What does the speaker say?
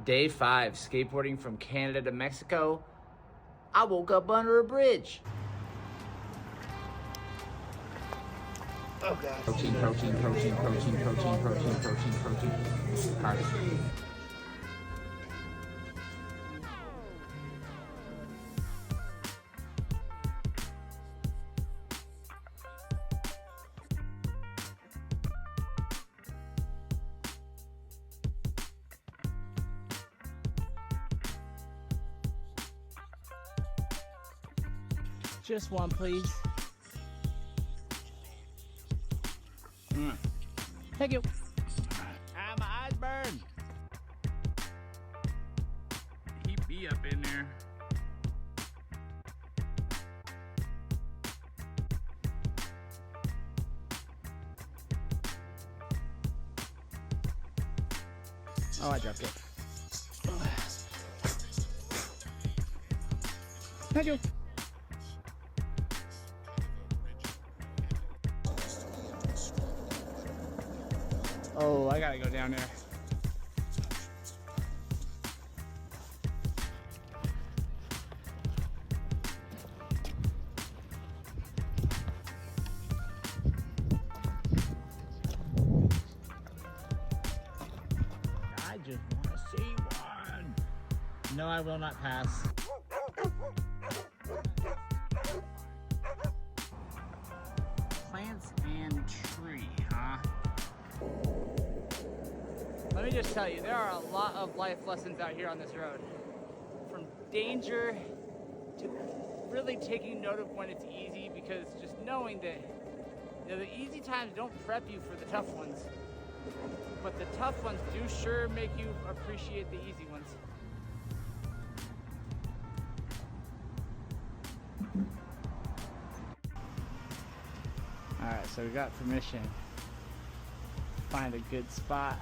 Day 5, skateboarding from Canada to Mexico. I woke up under a bridge. Oh god. Protein. Carbs. Just one, please. Thank you. Ah, my eyes burn. He be up in there. Oh, I dropped it. Thank you. Oh, I gotta go down there. I just want to see one. No, I will not pass. Plants and tree, huh? Let me just tell you, there are a lot of life lessons out here on this road. From danger to really taking note of when it's easy, because just knowing that the easy times don't prep you for the tough ones, but the tough ones do sure make you appreciate the easy ones. All right, so we got permission to find a good spot.